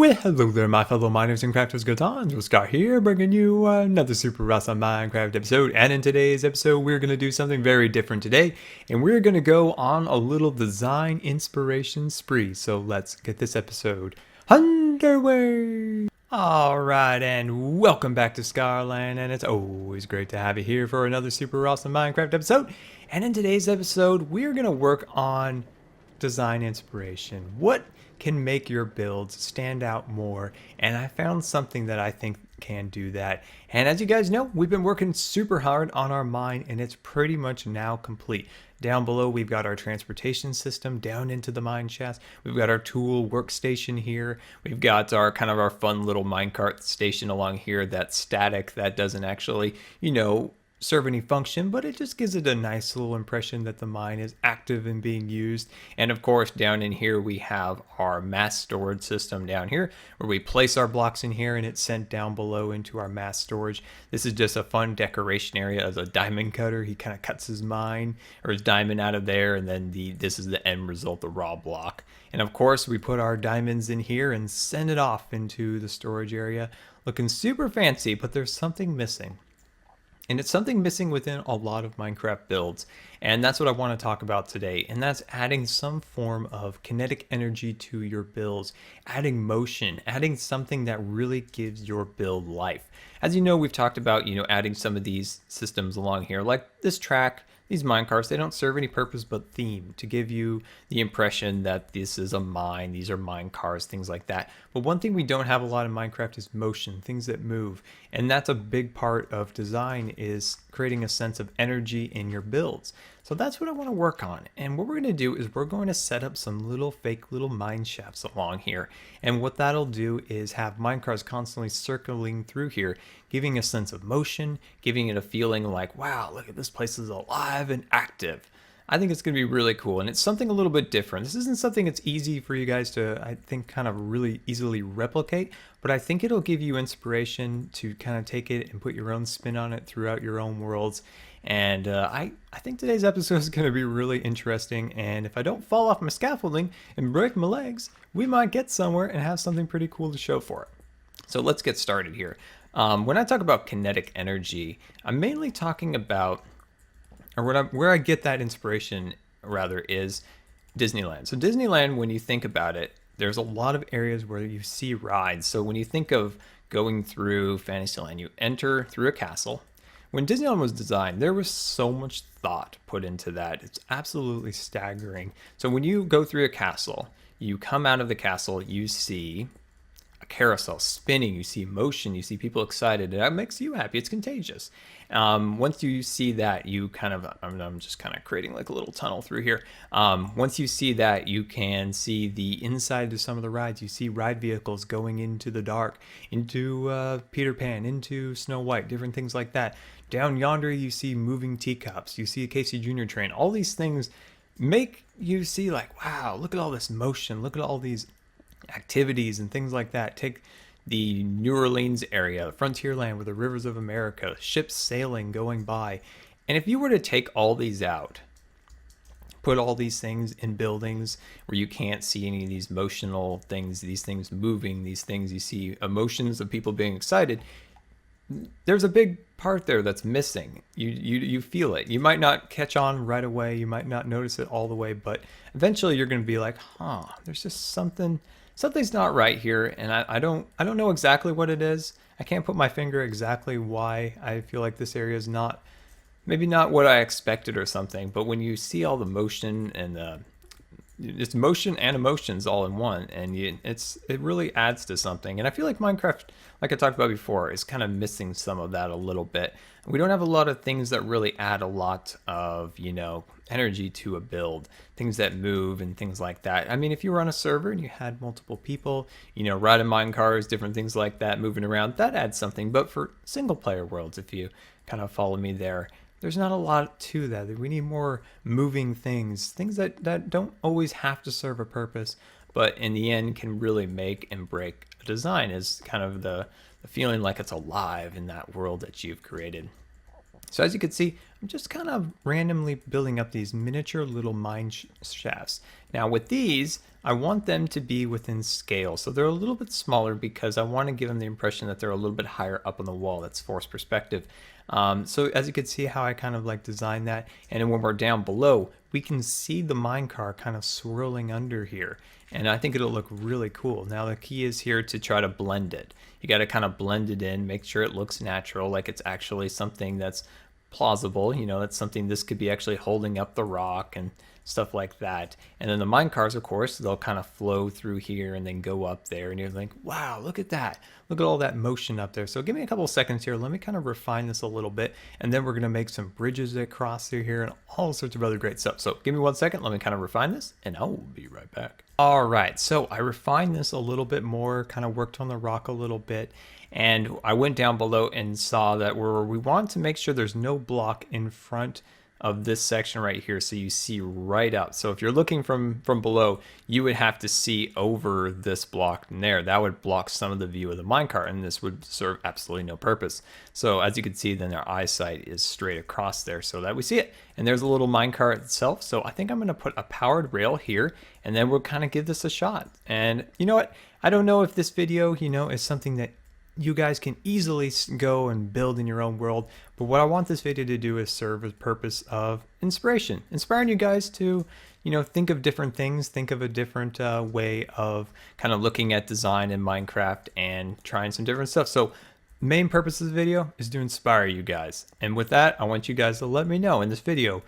Well, hello there, my fellow miners and crafters. Good times with Scar here, bringing you another super awesome Minecraft episode. And in today's episode, we're going to do something very different today, and we're going to go on a little design inspiration spree. So let's get this episode underway. Alright, and welcome back to Scarland, and it's always great to have you here for another super awesome Minecraft episode. And in today's episode, we're going to work on design inspiration. What can make your builds stand out more? And I found something that I think can do that. And as you guys know, we've been working super hard on our mine, and it's pretty much now complete. Down below, we've got our transportation system down into the mine shaft. We've got our tool workstation here. We've got our kind of our fun little minecart station along here that's static, that doesn't actually, serve any function, but it just gives it a nice little impression that the mine is active and being used. And of course, down in here we have our mass storage system down here where we place our blocks in here and it's sent down below into our mass storage. This is just a fun decoration area as a diamond cutter. He kind of cuts his mine or his diamond out of there, and then this is the end result, the raw block. And of course, we put our diamonds in here and send it off into the storage area, looking super fancy, but there's something missing. And it's something missing within a lot of Minecraft builds. And that's what I want to talk about today. And that's adding some form of kinetic energy to your builds, adding motion, adding something that really gives your build life. As you know, we've talked about, adding some of these systems along here, like this track. These minecarts, they don't serve any purpose but theme, to give you the impression that this is a mine, these are mine cars, things like that. But one thing we don't have a lot in Minecraft is motion, things that move. And that's a big part of design, is creating a sense of energy in your builds. So that's what I want to work on. And what we're going to do is we're going to set up some little fake little mine shafts along here. And what that'll do is have minecars constantly circling through here, giving a sense of motion, giving it a feeling like, wow, look at this place is alive and active. I think it's going to be really cool, and it's something a little bit different. This isn't something that's easy for you guys to, I think, kind of really easily replicate, but I think it'll give you inspiration to kind of take it and put your own spin on it throughout your own worlds. And I think today's episode is going to be really interesting, and if I don't fall off my scaffolding and break my legs, we might get somewhere and have something pretty cool to show for it. So let's get started here. When I talk about kinetic energy, I'm mainly talking about, or where I get that inspiration, rather, is Disneyland. So Disneyland, when you think about it, there's a lot of areas where you see rides. So when you think of going through Fantasyland, you enter through a castle. When Disneyland was designed, there was so much thought put into that. It's absolutely staggering. So when you go through a castle, you come out of the castle, you see a carousel spinning, you see motion, you see people excited, and that makes you happy. It's contagious. Once you see that, you kind of, I'm just kind of creating like a little tunnel through here. Once you see that, you can see the inside of some of the rides. You see ride vehicles going into the dark, into Peter Pan, into Snow White, different things like that. Down yonder, you see moving teacups. You see a Casey Jr. train. All these things make you see like, wow, look at all this motion. Look at all these activities and things like that. Take the New Orleans area, Frontierland with the rivers of America, ships sailing, going by. And if you were to take all these out, put all these things in buildings where you can't see any of these motional things, these things moving, these things you see emotions of people being excited, there's a big part there that's missing. You feel it. You might not catch on right away. You might not notice it all the way, but eventually you're going to be like, there's just something's not right here, and I don't know exactly what it is. I can't put my finger exactly why I feel like this area is maybe not what I expected or something. But when you see all the motion and it's motion and emotions all in one, and it really adds to something. And I feel like Minecraft, like I talked about before, is kind of missing some of that a little bit. We don't have a lot of things that really add a lot of, energy to a build, things that move and things like that. I mean, if you were on a server and you had multiple people, riding mine cars, different things like that, moving around, that adds something. But for single player worlds, if you kind of follow me there, there's not a lot to that. We need more moving things that don't always have to serve a purpose, but in the end can really make and break a design, is kind of the feeling like it's alive in that world that you've created. So as you can see, I'm just kind of randomly building up these miniature little mine shafts. Now with these, I want them to be within scale. So they're a little bit smaller because I want to give them the impression that they're a little bit higher up on the wall. That's forced perspective. So as you can see how I kind of like designed that. And then when we're down below, we can see the minecart kind of swirling under here. And I think it'll look really cool. Now the key is here to try to blend it. You got to kind of blend it in, make sure it looks natural, like it's actually something that's plausible. You know, that's something this could be actually holding up the rock and stuff like that. And then the mine cars, of course, they'll kind of flow through here and then go up there. And you're like, wow, look at that. Look at all that motion up there. So give me a couple of seconds here. Let me kind of refine this a little bit. And then we're going to make some bridges that cross through here and all sorts of other great stuff. So give me 1 second. Let me kind of refine this and I'll be right back. All right. So I refined this a little bit more, kind of worked on the rock a little bit. And I went down below and saw that we want to make sure there's no block in front of this section right here, so you see right up. So if you're looking from below, you would have to see over this block in there. That would block some of the view of the minecart, and this would serve absolutely no purpose. So as you can see, then our eyesight is straight across there so that we see it. And there's a little minecart itself. So I think I'm going to put a powered rail here, and then we'll kind of give this a shot. And you know what? I don't know if this video, you know, is something that you guys can easily go and build in your own world, but what I want this video to do is serve as purpose of inspiration, inspiring you guys to, you know, think of different things, think of a different way of kind of looking at design in Minecraft and trying some different stuff. So main purpose of the video is to inspire you guys, and with that, I want you guys to let me know in this video,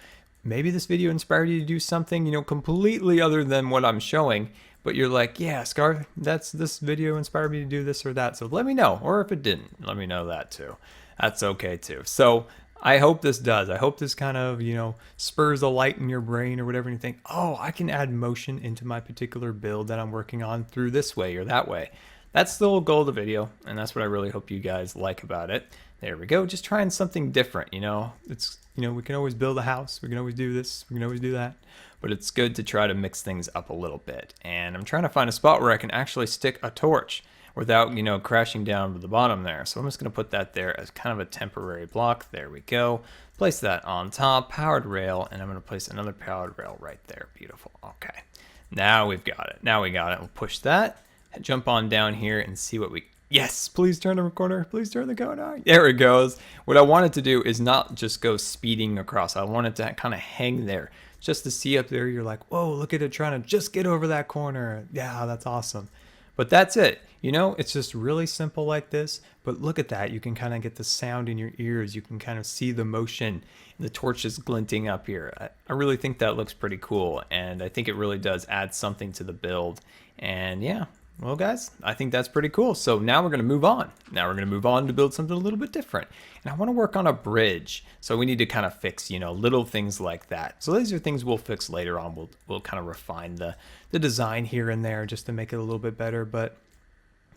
maybe this video inspired you to do something, you know, completely other than what I'm showing, but you're like, yeah, Scar, this video inspired me to do this or that. So let me know. Or if it didn't, let me know that too. That's okay too. So I hope this does. I hope this kind of, you know, spurs a light in your brain or whatever. And you think, oh, I can add motion into my particular build that I'm working on through this way or that way. That's the whole goal of the video. And that's what I really hope you guys like about it. There we go. Just trying something different, you know. It's, you know, we can always build a house. We can always do this. We can always do that. But it's good to try to mix things up a little bit. And I'm trying to find a spot where I can actually stick a torch without, you know, crashing down to the bottom there. So I'm just going to put that there as kind of a temporary block. There we go. Place that on top, powered rail, and I'm going to place another powered rail right there. Beautiful. Okay. Now we've got it. Now we got it. We'll push that, jump on down here and see what we... Yes, please turn the corner. Please turn the corner. There it goes. What I wanted to do is not just go speeding across. I wanted to kind of hang there. Just to see up there, you're like, whoa, look at it trying to just get over that corner. Yeah, that's awesome. But that's it. You know, it's just really simple like this. But look at that. You can kind of get the sound in your ears. You can kind of see the motion. The torch is glinting up here. I really think that looks pretty cool. And I think it really does add something to the build. And yeah. Well, guys, I think that's pretty cool. So now we're going to move on. Now we're going to move on to build something a little bit different. And I want to work on a bridge. So we need to kind of fix, you know, little things like that. So these are things we'll fix later on. We'll kind of refine the design here and there just to make it a little bit better. But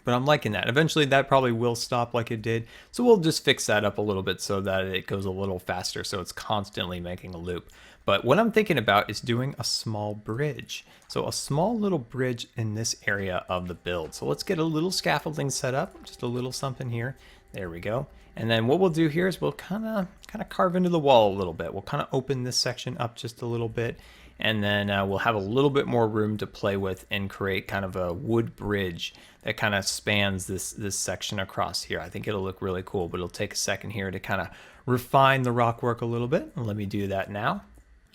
I'm liking that. Eventually that probably will stop like it did. So we'll just fix that up a little bit so that it goes a little faster. So it's constantly making a loop. But what I'm thinking about is doing a small bridge. So a small little bridge in this area of the build. So let's get a little scaffolding set up, just a little something here. There we go. And then what we'll do here is we'll kind of carve into the wall a little bit. We'll kind of open this section up just a little bit. And then we'll have a little bit more room to play with and create kind of a wood bridge that kind of spans this section across here. I think it'll look really cool, but it'll take a second here to kind of refine the rock work a little bit. And let me do that now.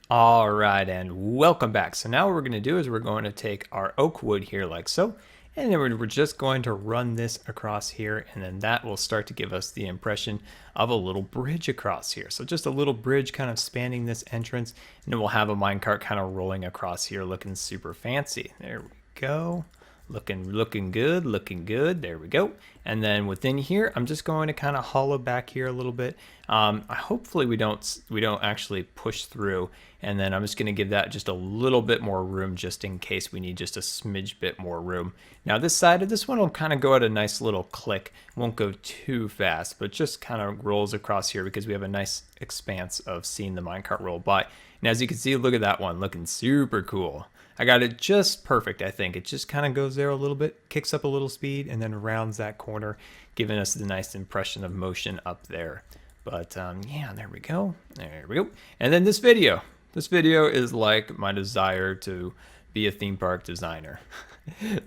All right, and welcome back. So now what we're going to do is we're going to take our oak wood here like so, and then we're just going to run this across here, and then that will start to give us the impression of a little bridge across here. So just a little bridge kind of spanning this entrance, and then we'll have a minecart kind of rolling across here looking super fancy. There we go. Looking good, looking good. There we go. And then within here, I'm just going to kind of hollow back here a little bit. Hopefully we don't actually push through. And then I'm just going to give that just a little bit more room just in case we need just a smidge bit more room. Now this side of this one will kind of go at a nice little click. Won't go too fast, but just kind of rolls across here because we have a nice expanse of seeing the minecart roll by. And as you can see, look at that one looking super cool. I got it just perfect, I think. It just kind of goes there a little bit, kicks up a little speed, and then rounds that corner, giving us the nice impression of motion up there. But yeah, there we go. There we go. And then this video. This video is like my desire to be a theme park designer.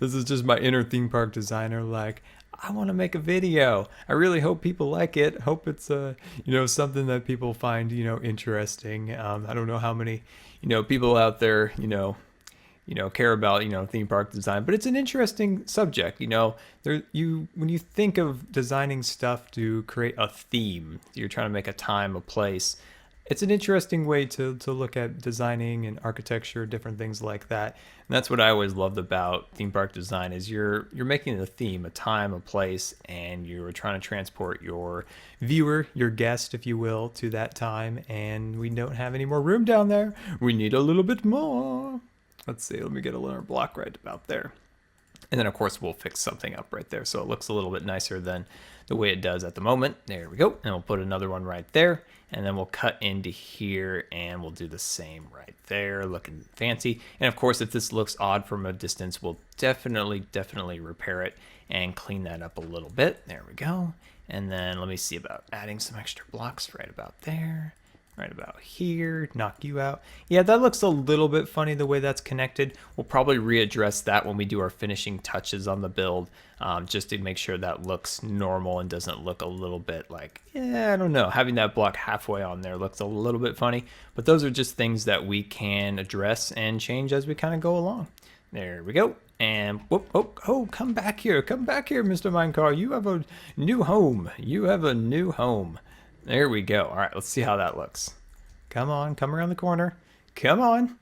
This is just my inner theme park designer. Like, I want to make a video. I really hope people like it. Hope it's something that people find interesting. I don't know how many people out there care about theme park design, but it's an interesting subject. When you think of designing stuff to create a theme, you're trying to make a time, a place. It's an interesting way to look at designing and architecture, different things like that. And that's what I always loved about theme park design is you're making a theme, a time, a place, and you're trying to transport your viewer, your guest, if you will, to that time. And we don't have any more room down there. We need a little bit more. Let's see, let me get a little block right about there. And then, of course, we'll fix something up right there so it looks a little bit nicer than the way it does at the moment. There we go. And we'll put another one right there. And then we'll cut into here and we'll do the same right there, looking fancy. And, of course, if this looks odd from a distance, we'll definitely repair it and clean that up a little bit. There we go. And then let me see about adding some extra blocks right about there. Right about here, knock you out. Yeah, that looks a little bit funny the way that's connected. We'll probably readdress that when we do our finishing touches on the build, just to make sure that looks normal and doesn't look a little bit like, I don't know, having that block halfway on there looks a little bit funny. But those are just things that we can address and change as we kind of go along. There we go. And whoop, oh, come back here, Mr. Minecart. You have a new home. There we go. All right, let's see how that looks. Come on, come around the corner. Come on.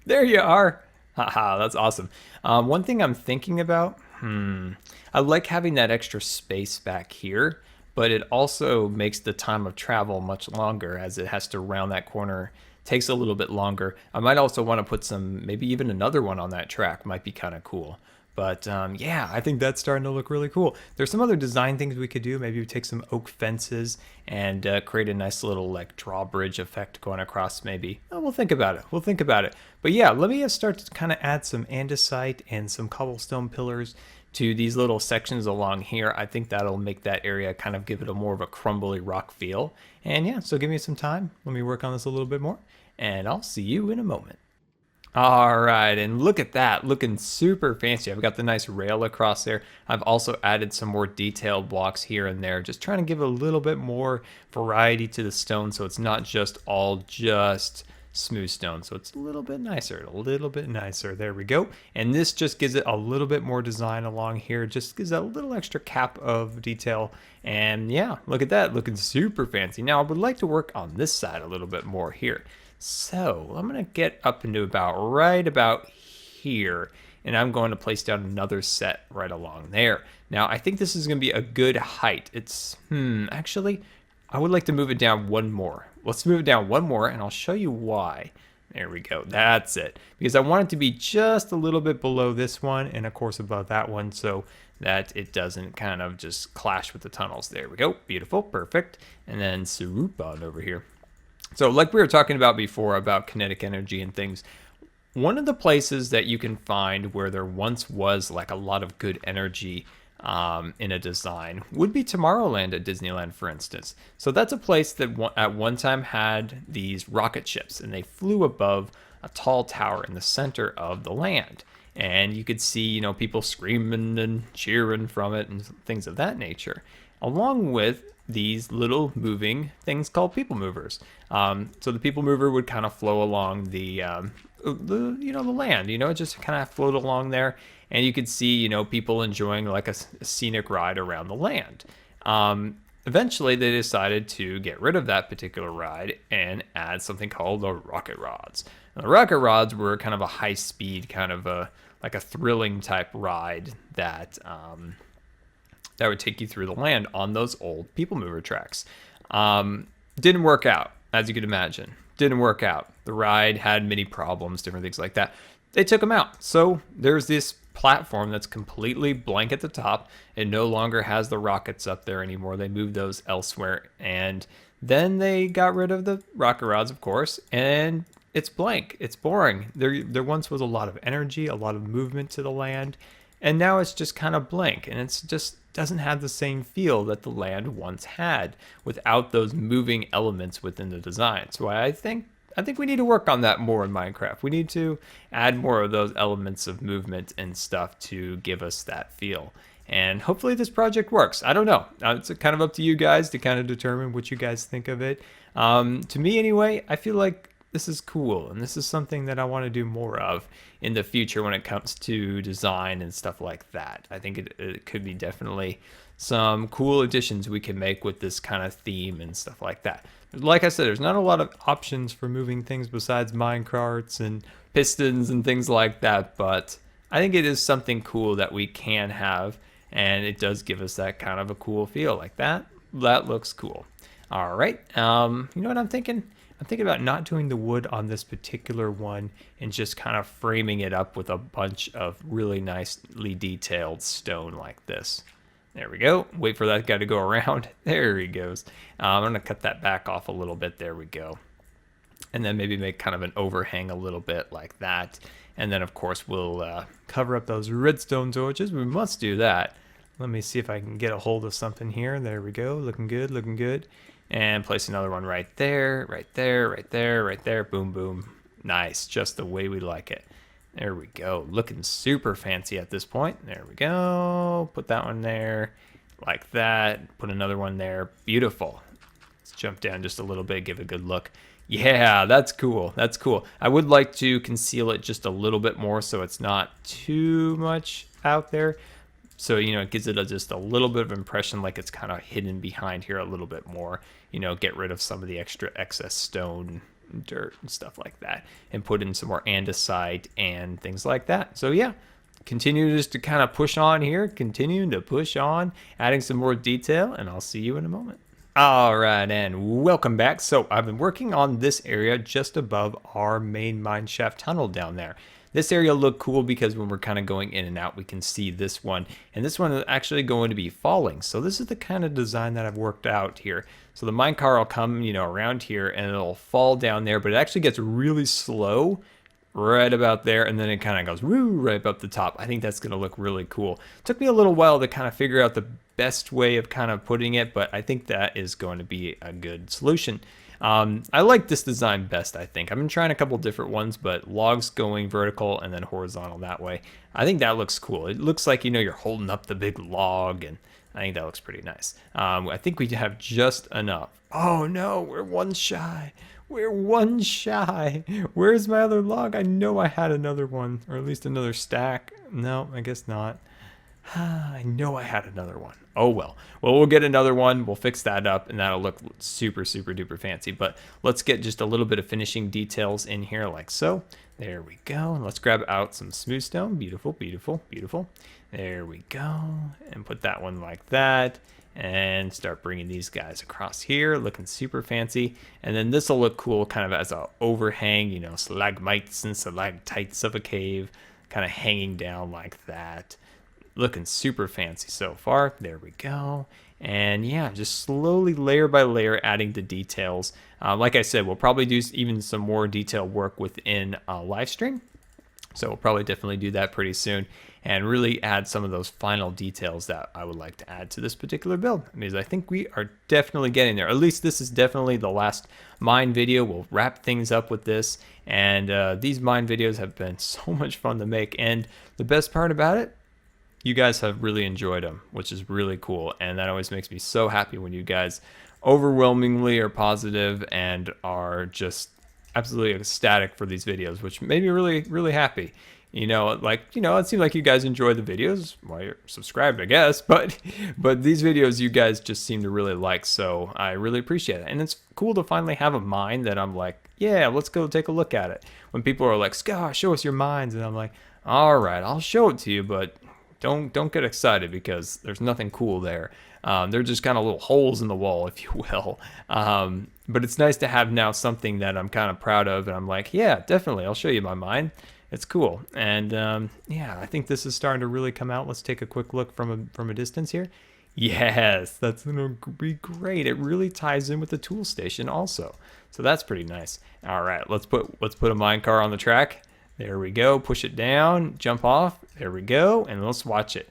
There you are. Haha, that's awesome. One thing I'm thinking about, I like having that extra space back here, but it also makes the time of travel much longer as it has to round that corner. Takes a little bit longer. I might also want to put some, maybe even another one on that track. Might be kind of cool. But yeah, I think that's starting to look really cool. There's some other design things we could do. Maybe we take some oak fences and create a nice little like drawbridge effect going across maybe. Oh, we'll think about it. But yeah, let me start to kind of add some andesite and some cobblestone pillars to these little sections along here. I think that'll make that area kind of give it a more of a crumbly rock feel. And yeah, so give me some time. Let me work on this a little bit more and I'll see you in a moment. All right, and look at that, looking super fancy. I've got the nice rail across there. I've also added some more detailed blocks here and there, just trying to give a little bit more variety to the stone so it's not just all smooth stone. So it's a little bit nicer, There we go. And this just gives it a little bit more design along here, just gives it a little extra cap of detail. And yeah, look at that, looking super fancy. Now I would like to work on this side a little bit more here. So I'm going to get up into right about here, and I'm going to place down another set right along there. Now, I think this is going to be a good height. It's, actually, I would like to move it down one more. Let's move it down one more, and I'll show you why. There we go. That's it. Because I want it to be just a little bit below this one, and of course above that one, so that it doesn't kind of just clash with the tunnels. There we go. Beautiful. Perfect. And then swoop on over here. So like we were talking about before about kinetic energy and things, one of the places that you can find where there once was like a lot of good energy in a design would be Tomorrowland at Disneyland, for instance. So that's a place that at one time had these rocket ships, and they flew above a tall tower in the center of the land. And you could see, people screaming and cheering from it and things of that nature, along with these little moving things called people movers. So the people mover would kind of flow along the land, it just kind of float along there, and you could see, people enjoying like a scenic ride around the land. Eventually they decided to get rid of that particular ride and add something called the rocket rods. And the rocket rods were kind of a high speed, kind of like a thrilling type ride that would take you through the land on those old people mover tracks. Didn't work out, as you could imagine. Didn't work out. The ride had many problems, different things like that. They took them out. So there's this platform that's completely blank at the top. It no longer has the rockets up there anymore. They moved those elsewhere. And then they got rid of the rocket rods, of course, and it's blank. It's boring. There once was a lot of energy, a lot of movement to the land. and now it's just kind of blank, and it's just doesn't have the same feel that the land once had without those moving elements within the design. So I think we need to work on that more in Minecraft. We need to add more of those elements of movement and stuff to give us that feel. And hopefully this project works. I don't know. It's kind of up to you guys to kind of determine what you guys think of it. To me anyway, I feel like this is cool, and this is something that I want to do more of in the future when it comes to design and stuff like that. I think it could be definitely some cool additions we can make with this kind of theme and stuff like that. Like I said, there's not a lot of options for moving things besides minecarts and pistons and things like that, but I think it is something cool that we can have, and it does give us that kind of a cool feel like that. That looks cool. All right. You know what I'm thinking? I'm thinking about not doing the wood on this particular one and just kind of framing it up with a bunch of really nicely detailed stone like this. There we go. Wait for that guy to go around. There he goes. I'm going to cut that back off a little bit. There we go. And then maybe make kind of an overhang a little bit like that. And then, of course, we'll cover up those redstone torches. We must do that. Let me see if I can get a hold of something here. There we go. Looking good, looking good. And place another one right there, right there, right there, right there. Boom, boom. Nice. Just the way we like it. There we go. Looking super fancy at this point. There we go. Put that one there like that. Put another one there. Beautiful. Let's jump down just a little bit, give it a good look. Yeah, that's cool. That's cool. I would like to conceal it just a little bit more so it's not too much out there. So, it gives it just a little bit of impression like it's kind of hidden behind here a little bit more. Get rid of some of the extra excess stone, dirt, and stuff like that. And put in some more andesite and things like that. So, yeah, continue just to kind of push on here. Continuing to push on, adding some more detail, and I'll see you in a moment. All right, and welcome back. So I've been working on this area just above our main mine shaft tunnel down there. This area looked cool because when we're kind of going in and out, we can see this one. And this one is actually going to be falling. So this is the kind of design that I've worked out here. So the minecart will come, around here and it'll fall down there, but it actually gets really slow right about there, and then it kind of goes woo right up the top. I think that's going to look really cool. It took me a little while to kind of figure out the best way of kind of putting it, but I think that is going to be a good solution. I like this design best, I think. I've been trying a couple different ones, but logs going vertical and then horizontal that way. I think that looks cool. It looks like, you're holding up the big log, and I think that looks pretty nice. I think we have just enough. Oh no, we're one shy. We're one shy. Where's my other log? I know I had another one, or at least another stack. No, I guess not. I know I had another one. Oh well. Well, we'll get another one. We'll fix that up, and that'll look super, super duper fancy. But let's get just a little bit of finishing details in here like so. There we go. And let's grab out some smooth stone. Beautiful, beautiful, beautiful. There we go. And put that one like that. And start bringing these guys across here, looking super fancy. And then this will look cool kind of as a overhang, stalagmites and stalactites of a cave kind of hanging down like that. Looking super fancy so far. There we go. And yeah, just slowly layer by layer adding the details. Like I said, we'll probably do even some more detailed work within a live stream. So we'll probably definitely do that pretty soon and really add some of those final details that I would like to add to this particular build, because I think we are definitely getting there. At least this is definitely the last mine video. We'll wrap things up with this, and these mine videos have been so much fun to make, and the best part about it, you guys have really enjoyed them, which is really cool, and that always makes me so happy when you guys overwhelmingly are positive and are just absolutely ecstatic for these videos, which made me really, really happy. It seemed like you guys enjoy the videos. Well, you're subscribed, I guess, but these videos you guys just seem to really like, so I really appreciate it. And it's cool to finally have a mine that I'm like, yeah, let's go take a look at it. When people are like, Scar, show us your mines, and I'm like, all right, I'll show it to you, but don't get excited because there's nothing cool there. They're just kind of little holes in the wall, if you will. But it's nice to have now something that I'm kind of proud of, and I'm like, yeah, definitely, I'll show you my mine. It's cool. And yeah, I think this is starting to really come out. Let's take a quick look from a distance here. Yes, that's going to be great. It really ties in with the tool station also. So that's pretty nice. All right, let's put a minecart on the track. There we go. Push it down, jump off. There we go. And let's watch it.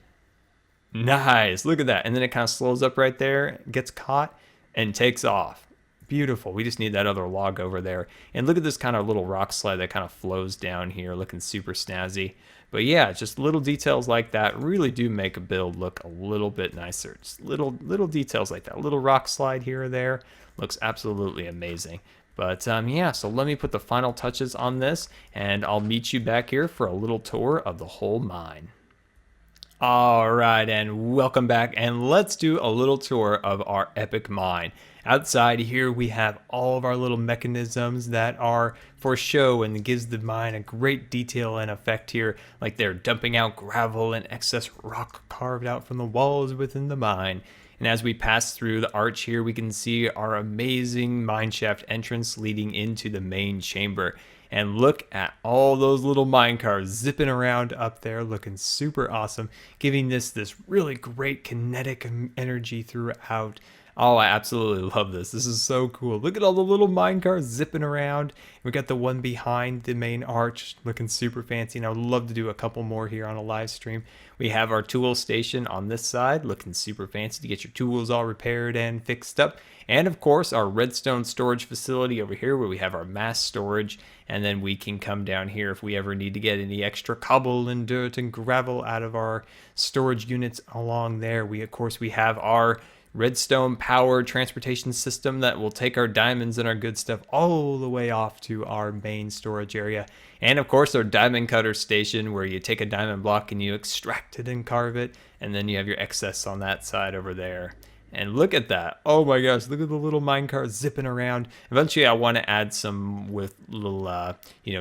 Nice. Look at that. And then it kind of slows up right there, gets caught, and takes off. Beautiful. We just need that other log over there. And look at this kind of little rock slide that kind of flows down here, looking super snazzy. But yeah, just little details like that really do make a build look a little bit nicer. Just little details like that. A little rock slide here or there looks absolutely amazing. But yeah, so let me put the final touches on this, and I'll meet you back here for a little tour of the whole mine. All right, and welcome back, and let's do a little tour of our epic mine. Outside here, we have all of our little mechanisms that are for show and gives the mine a great detail and effect here, like they're dumping out gravel and excess rock carved out from the walls within the mine. And as we pass through the arch here, we can see our amazing mineshaft entrance leading into the main chamber. And look at all those little minecars zipping around up there, looking super awesome, giving this really great kinetic energy throughout. Oh, I absolutely love this. This is so cool. Look at all the little minecars zipping around. We got the one behind the main arch looking super fancy, and I would love to do a couple more here on a live stream. We have our tool station on this side looking super fancy to get your tools all repaired and fixed up. And of course, our redstone storage facility over here where we have our mass storage. And then we can come down here if we ever need to get any extra cobble and dirt and gravel out of our storage units along there. We have our redstone powered transportation system that will take our diamonds and our good stuff all the way off to our main storage area. And of course, our diamond cutter station where you take a diamond block and you extract it and carve it, and then you have your excess on that side over there. And look at that. Oh my gosh, look at the little minecart zipping around. Eventually I want to add some with little,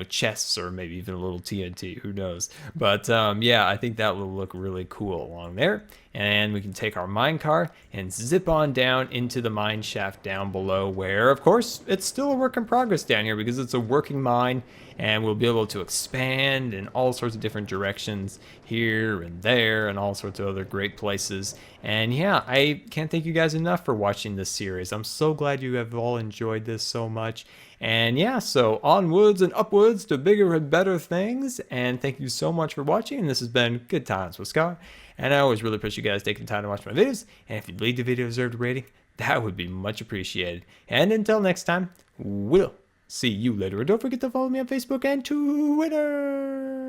chests or maybe even a little TNT, who knows. But yeah, I think that will look really cool along there. And we can take our minecart and zip on down into the mine shaft down below where, of course, it's still a work in progress down here because it's a working mine and we'll be able to expand in all sorts of different directions here and there and all sorts of other great places. And yeah, I can't thank you guys enough for watching this series. I'm so glad you have all enjoyed this so much. And yeah, so onwards and upwards to bigger and better things. And thank you so much for watching. And this has been Good Times with Scar. And I always really appreciate you guys taking time to watch my videos. And if you believe the video deserved a rating, that would be much appreciated. And until next time, we'll see you later. And don't forget to follow me on Facebook and Twitter.